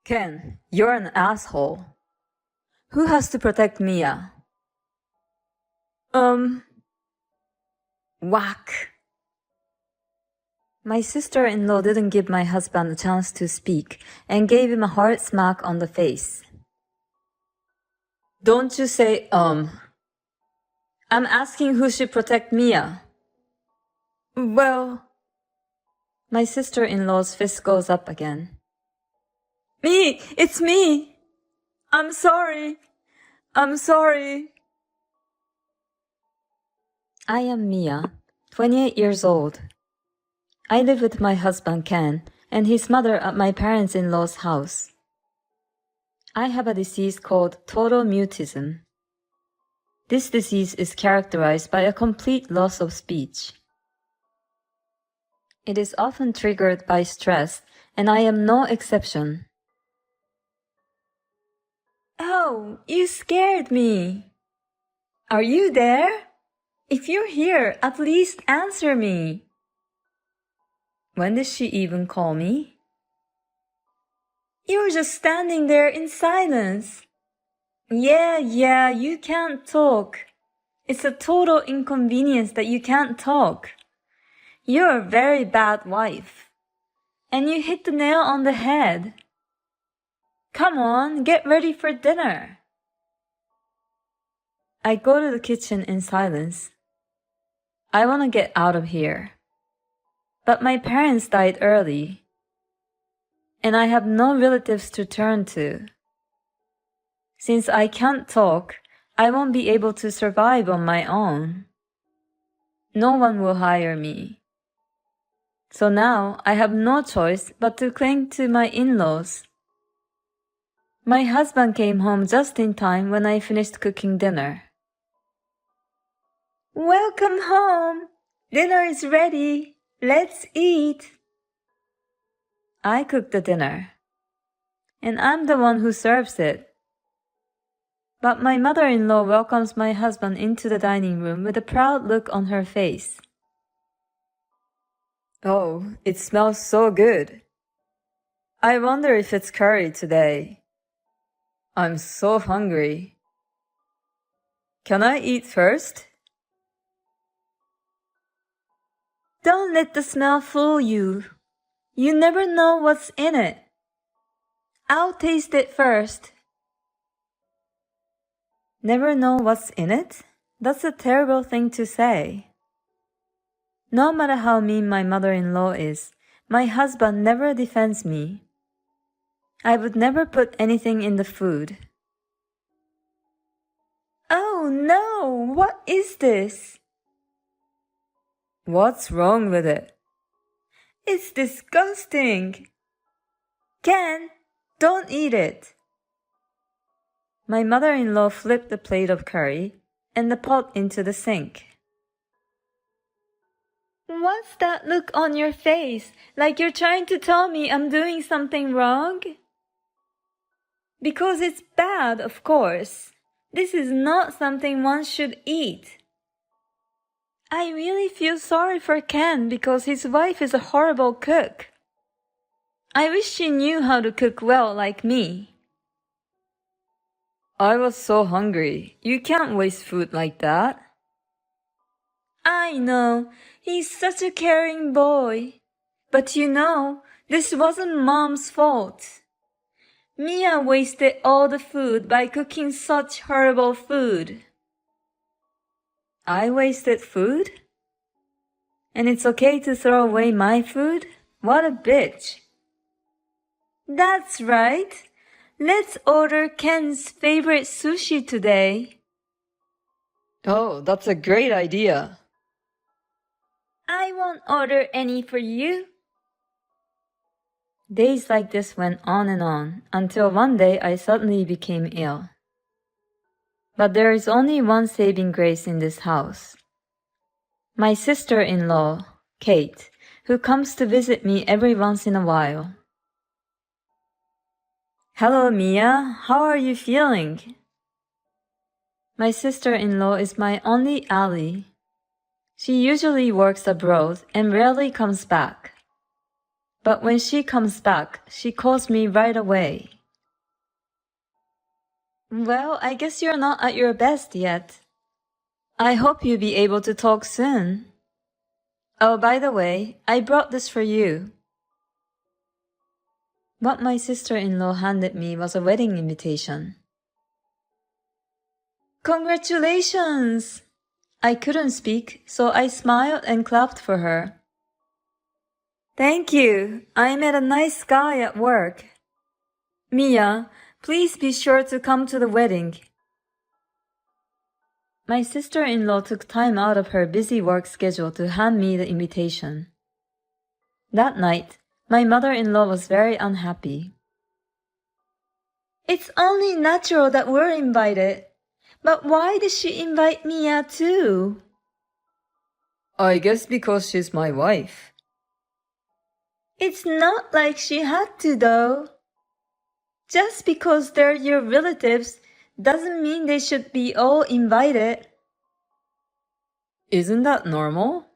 Ken, you're an asshole. Who has to protect Mia? Whack. My sister-in-law didn't give my husband a chance to speak and gave him a hard smack on the face. Don't you say, I'm asking who should protect Mia. Well, my sister-in-law's fist goes up again. Me! It's me! I'm sorry! I'm sorry! I am Mia, 28 years old. I live with my husband Ken and his mother at my parents-in-law's house. I have a disease called total mutism. This disease is characterized by a complete loss of speech. It is often triggered by stress, and I am no exception. Oh, you scared me. Are you there? If you're here, at least answer me. When did she even call me? You're just standing there in silence. Yeah, you can't talk. It's a total inconvenience that you can't talk. You're a very bad wife. And you hit the nail on the head. Come on, get ready for dinner. I go to the kitchen in silence. I want to get out of here. But my parents died early. And I have no relatives to turn to. Since I can't talk, I won't be able to survive on my own. No one will hire me. So now I have no choice but to cling to my in-laws. My husband came home just in time when I finished cooking dinner. Welcome home! Dinner is ready. Let's eat. I cook the dinner. And I'm the one who serves it. But my mother-in-law welcomes my husband into the dining room with a proud look on her face. Oh, it smells so good. I wonder if it's curry today. I'm so hungry. Can I eat first? Don't let the smell fool you. You never know what's in it. I'll taste it first. Never know what's in it? That's a terrible thing to say. No matter how mean my mother-in-law is, my husband never defends me. I would never put anything in the food. Oh no! What is this? What's wrong with it? It's disgusting! Ken, don't eat it! My mother-in-law flipped the plate of curry and the pot into the sink. What's that look on your face? Like you're trying to tell me I'm doing something wrong? Because it's bad, of course. This is not something one should eat. I really feel sorry for Ken because his wife is a horrible cook. I wish she knew how to cook well like me. I was so hungry. You can't waste food like that. I know. He's such a caring boy. But you know, this wasn't Mom's fault. Mia wasted all the food by cooking such horrible food. I wasted food? And it's okay to throw away my food? What a bitch. That's right. Let's order Ken's favorite sushi today. Oh, that's a great idea. I won't order any for you. Days like this went on and on, until one day I suddenly became ill. But there is only one saving grace in this house. My sister-in-law, Kate, who comes to visit me every once in a while. Hello, Mia. How are you feeling? My sister-in-law is my only ally. She usually works abroad and rarely comes back. But when she comes back, she calls me right away. Well, I guess you're not at your best yet. I hope you'll be able to talk soon. Oh, by the way, I brought this for you. What my sister-in-law handed me was a wedding invitation. Congratulations! I couldn't speak, so I smiled and clapped for her. Thank you. I met a nice guy at work. Mia, please be sure to come to the wedding. My sister-in-law took time out of her busy work schedule to hand me the invitation. That night, my mother-in-law was very unhappy. It's only natural that we're invited. But why did she invite Mia too? I guess because she's my wife. It's not like she had to though. Just because they're your relatives doesn't mean they should be all invited. Isn't that normal?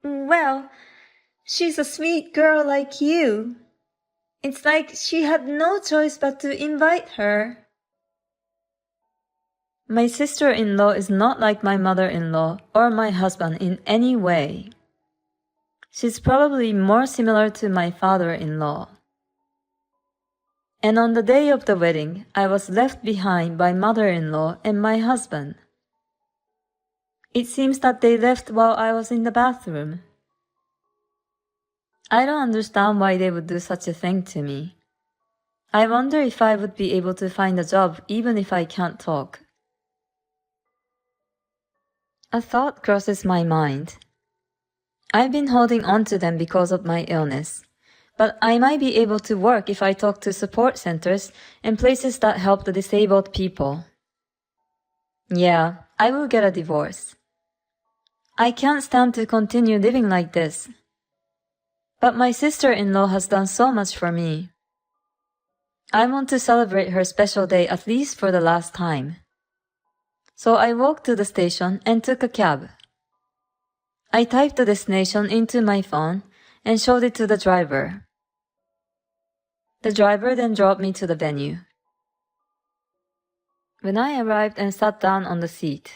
Well, she's a sweet girl like you. It's like she had no choice but to invite her. My sister-in-law is not like my mother-in-law or my husband in any way. She's probably more similar to my father-in-law. And on the day of the wedding, I was left behind by mother-in-law and my husband. It seems that they left while I was in the bathroom. I don't understand why they would do such a thing to me. I wonder if I would be able to find a job even if I can't talk. A thought crosses my mind. I've been holding on to them because of my illness, but I might be able to work if I talk to support centers and places that help the disabled people. Yeah, I will get a divorce. I can't stand to continue living like this. But my sister-in-law has done so much for me. I want to celebrate her special day at least for the last time. So I walked to the station and took a cab. I typed the destination into my phone and showed it to the driver. The driver then drove me to the venue. When I arrived and sat down on the seat,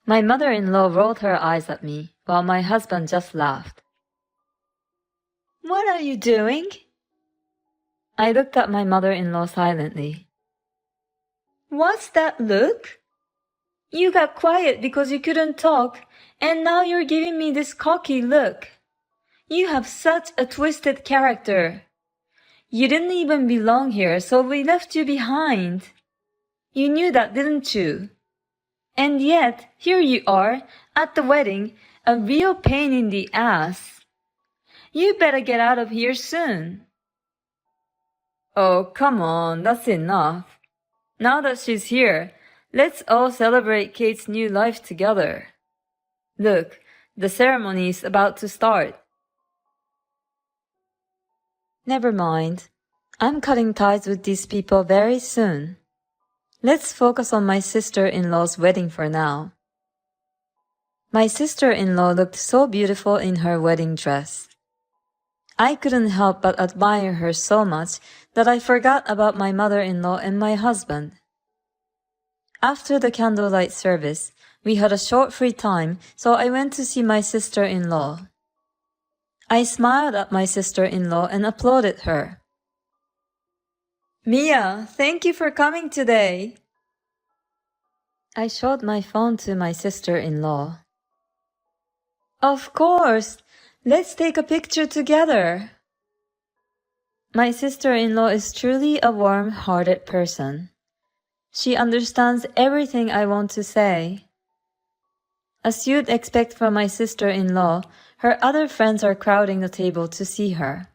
my mother-in-law rolled her eyes at me while my husband just laughed. What are you doing? I looked at my mother-in-law silently. What's that look? You got quiet because you couldn't talk, and now you're giving me this cocky look. You have such a twisted character. You didn't even belong here, so we left you behind. You knew that, didn't you? And yet, here you are, at the wedding, a real pain in the ass. You better get out of here soon. Oh, come on, that's enough. Now that she's here, let's all celebrate Kate's new life together. Look, the ceremony is about to start. Never mind. I'm cutting ties with these people very soon. Let's focus on my sister-in-law's wedding for now. My sister-in-law looked so beautiful in her wedding dress. I couldn't help but admire her so much that I forgot about my mother-in-law and my husband. After the candlelight service, we had a short free time, so I went to see my sister-in-law. I smiled at my sister-in-law and applauded her. Mia, thank you for coming today. I showed my phone to my sister-in-law. Of course, let's take a picture together. My sister-in-law is truly a warm-hearted person. She understands everything I want to say. As you'd expect from my sister-in-law, her other friends are crowding the table to see her.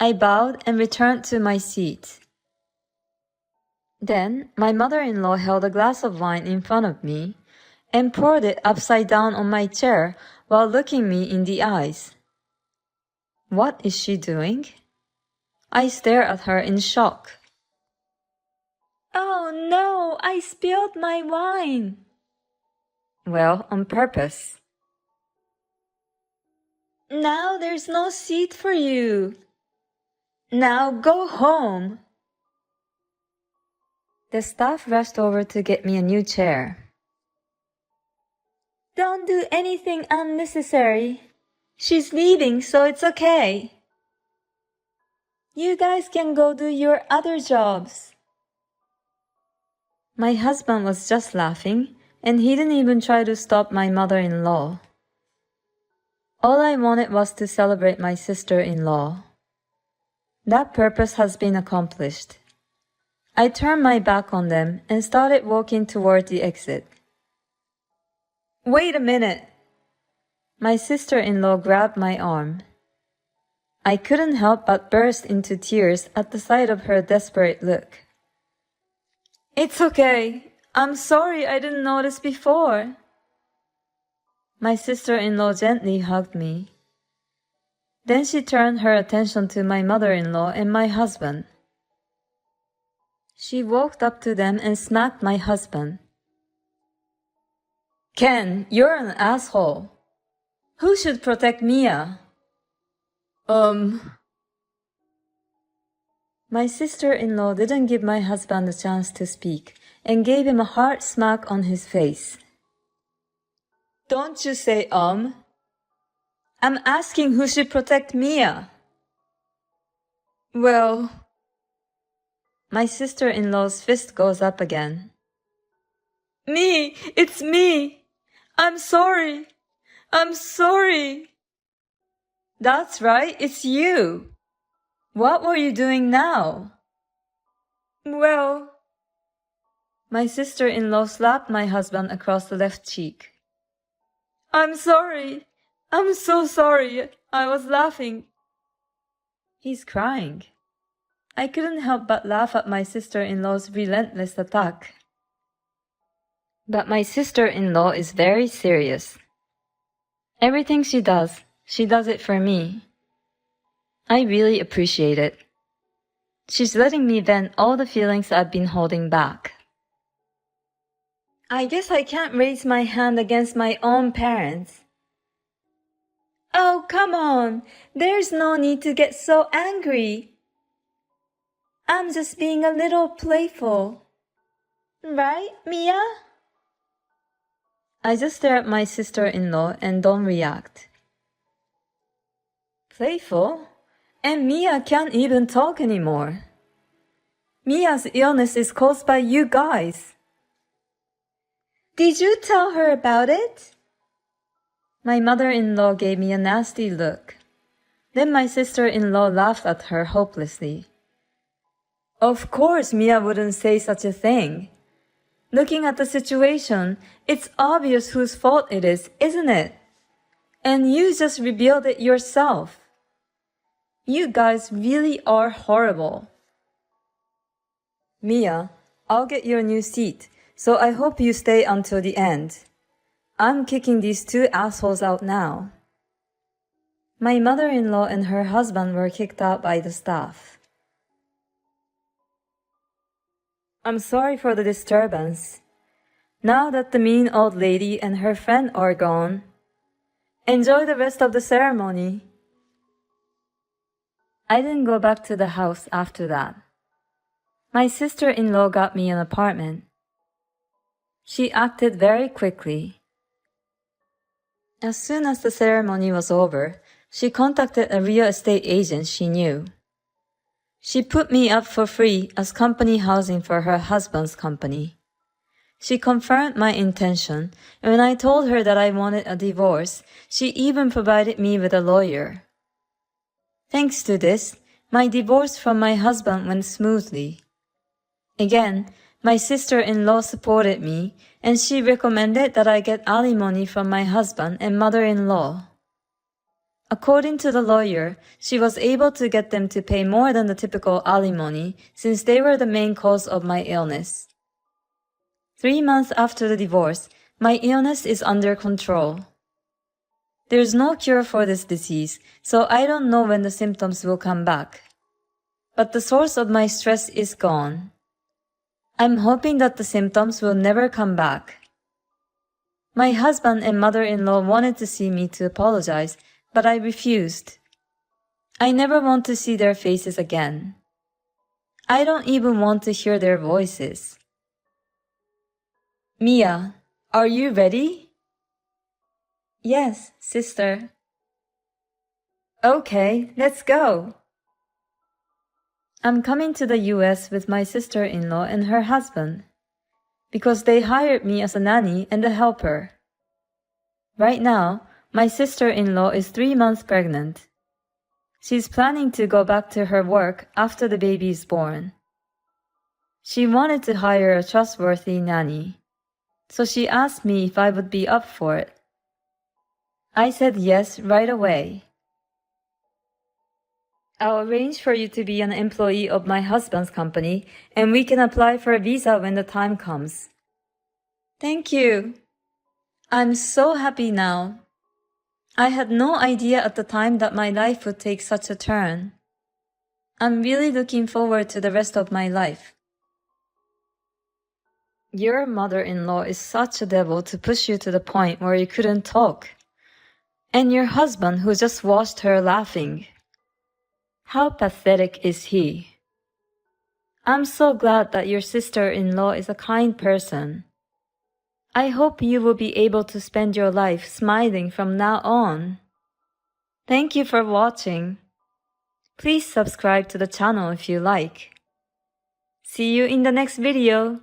I bowed and returned to my seat. Then my mother-in-law held a glass of wine in front of me and poured it upside down on my chair while looking me in the eyes. What is she doing? I stared at her in shock. Oh no, I spilled my wine. Well, on purpose. Now there's no seat for you. Now go home. The staff rushed over to get me a new chair. Don't do anything unnecessary. She's leaving, so it's okay. You guys can go do your other jobs. My husband was just laughing, and he didn't even try to stop my mother-in-law. All I wanted was to celebrate my sister-in-law. That purpose has been accomplished. I turned my back on them and started walking toward the exit. Wait a minute! My sister-in-law grabbed my arm. I couldn't help but burst into tears at the sight of her desperate look. It's okay. I'm sorry I didn't notice before. My sister-in-law gently hugged me. Then she turned her attention to my mother-in-law and my husband. She walked up to them and smacked my husband. Ken, you're an asshole. Who should protect Mia? My sister-in-law didn't give my husband a chance to speak and gave him a hard smack on his face. Don't you say I'm asking who should protect Mia. Well, my sister-in-law's fist goes up again. Me! It's me! I'm sorry! I'm sorry! That's right, it's you! What were you doing now? Well... My sister-in-law slapped my husband across the left cheek. I'm sorry! I'm so sorry! I was laughing. He's crying. I couldn't help but laugh at my sister-in-law's relentless attack. But my sister-in-law is very serious. Everything she does it for me. I really appreciate it. She's letting me vent all the feelings I've been holding back. I guess I can't raise my hand against my own parents. Oh, come on! There's no need to get so angry. I'm just being a little playful. Right, Mia? I just stare at my sister-in-law and don't react. Playful? And Mia can't even talk anymore. Mia's illness is caused by you guys. Did you tell her about it? My mother-in-law gave me a nasty look. Then my sister-in-law laughed at her hopelessly. Of course Mia wouldn't say such a thing. Looking at the situation, it's obvious whose fault it is, isn't it? And you just revealed it yourself. You guys really are horrible. Mia, I'll get you a new seat, so I hope you stay until the end. I'm kicking these two assholes out now. My mother-in-law and her husband were kicked out by the staff. I'm sorry for the disturbance. Now that the mean old lady and her friend are gone, enjoy the rest of the ceremony. I didn't go back to the house after that. My sister-in-law got me an apartment. She acted very quickly. As soon as the ceremony was over, she contacted a real estate agent she knew. She put me up for free as company housing for her husband's company. She confirmed my intention, and when I told her that I wanted a divorce, she even provided me with a lawyer. Thanks to this, my divorce from my husband went smoothly. Again, my sister-in-law supported me, and she recommended that I get alimony from my husband and mother-in-law. According to the lawyer, she was able to get them to pay more than the typical alimony since they were the main cause of my illness. 3 months after the divorce, my illness is under control. There's no cure for this disease, so I don't know when the symptoms will come back. But the source of my stress is gone. I'm hoping that the symptoms will never come back. My husband and mother-in-law wanted to see me to apologize, but I refused. I never want to see their faces again. I don't even want to hear their voices. Mia, are you ready? Yes, sister. Okay, let's go. I'm coming to the US with my sister-in-law and her husband because they hired me as a nanny and a helper. Right now, my sister-in-law is 3 months pregnant. She's planning to go back to her work after the baby is born. She wanted to hire a trustworthy nanny, so she asked me if I would be up for it. I said yes right away. I'll arrange for you to be an employee of my husband's company, and we can apply for a visa when the time comes. Thank you. I'm so happy now. I had no idea at the time that my life would take such a turn. I'm really looking forward to the rest of my life. Your mother-in-law is such a devil to push you to the point where you couldn't talk. And your husband who just watched her laughing. How pathetic is he? I'm so glad that your sister-in-law is a kind person. I hope you will be able to spend your life smiling from now on. Thank you for watching. Please subscribe to the channel if you like. See you in the next video.